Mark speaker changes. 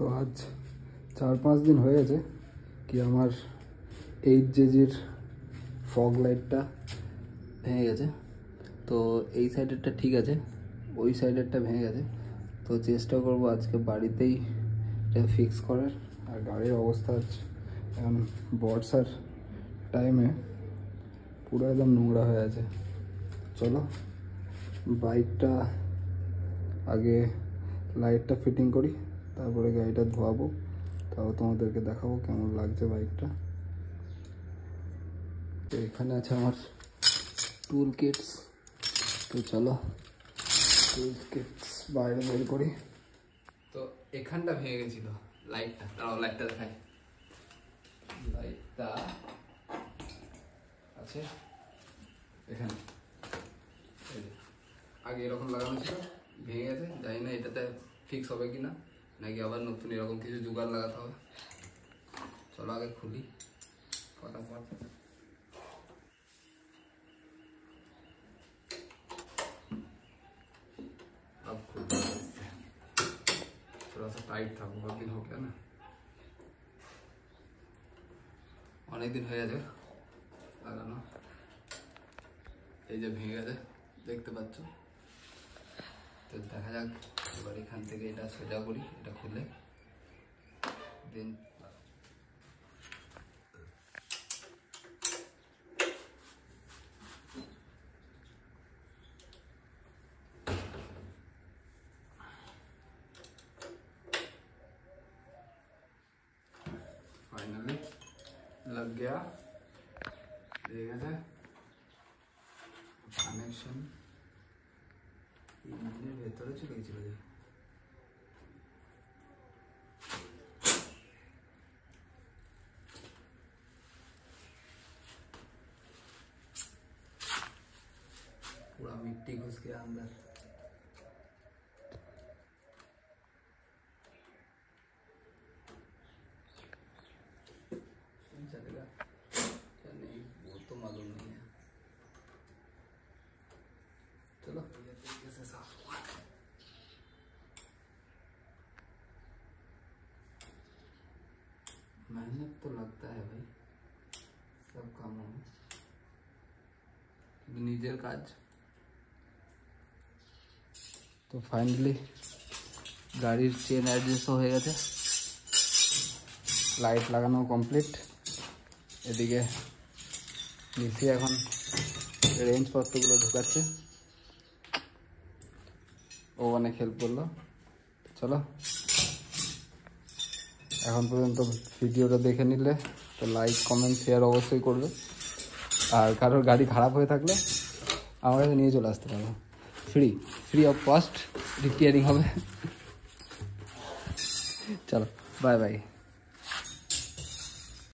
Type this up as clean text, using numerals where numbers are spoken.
Speaker 1: তো আজ 4-5 দিন হয়ে গেছে কি আমার 8GGর ফগ লাইটটা ভেঙে গেছে। তো এই সাইডেরটা ঠিক আছে, ওই সাইডেরটা ভেঙে গেছে। তো চেষ্টা করব আজকে বাড়িতেই এটা ফিক্স করার। আর গাড়ির অবস্থা এখন বর্ষার টাইমে পুরো একদম নোংরা হয়ে আছে। চলো বাইকটা আগে লাইটটা ফিটিং করি, তারপরে গাড়িটা ধোয়াবো, তাও তোমাদেরকে দেখাবো কেমন লাগছে বাইকটা। তো এখানে আছে আমার টুল কিটস। তো চলো টুল কিটস বাইরে বের করি। তো এখানটা ভেঙে গেছিল লাইটটা, দাঁড়াও লাইটটা দেখাই। লাইটটা আছে এখানে, আগে এরকম লাগানো ছিল, ভেঙে গেছে। জানি না এটাতে ফিক্স হবে কি না, নাকি আবার নতুন এরকম কিছু জোগাড় লাগাতে হবে। চলো আগে খুলি ফটাফট। अब खुलता है, थोड़ा सा टाइट था, बहुत दिन हो गया ना, অনেক দিন হয়ে গেছে লাগানো। এই যে ভেঙে গেছে দেখতে পাচ্ছ। তো দেখা যাক এবার এখান থেকে এটা সোজা করি, এটা খুলে দেন फाइनली लग गया। ঠিক আছে, কানেকশন ইঞ্জিনের ভেতরে চলে গেছিল যে। पूरा मिट्टी घुस गया अंदर। चलेगा या नहीं वो तो मालूम नहीं है। चलो ये तरीके से साफ हुआ। मेहनत तो लगता है भाई सब कामों में, निजेर काज। तो फाइनली गाड़ीर चेन एडजस्ट हो गए, लाइट लागानो कमप्लीट। এদিকে নিচে এখন রেঞ্জ পত্রগুলো ঢোকাচ্ছে, ও অনেক হেল্প করলো। চলো এখন পর্যন্ত ভিডিওটা দেখে নিলে তো লাইক কমেন্ট শেয়ার অবশ্যই করবে। আর কারোর গাড়ি খারাপ হয়ে থাকলে আমার কাছে নিয়ে চলে আসতে পারো, ফ্রি অফ কস্ট রিপেয়ারিং হবে। চলো বাই বাই।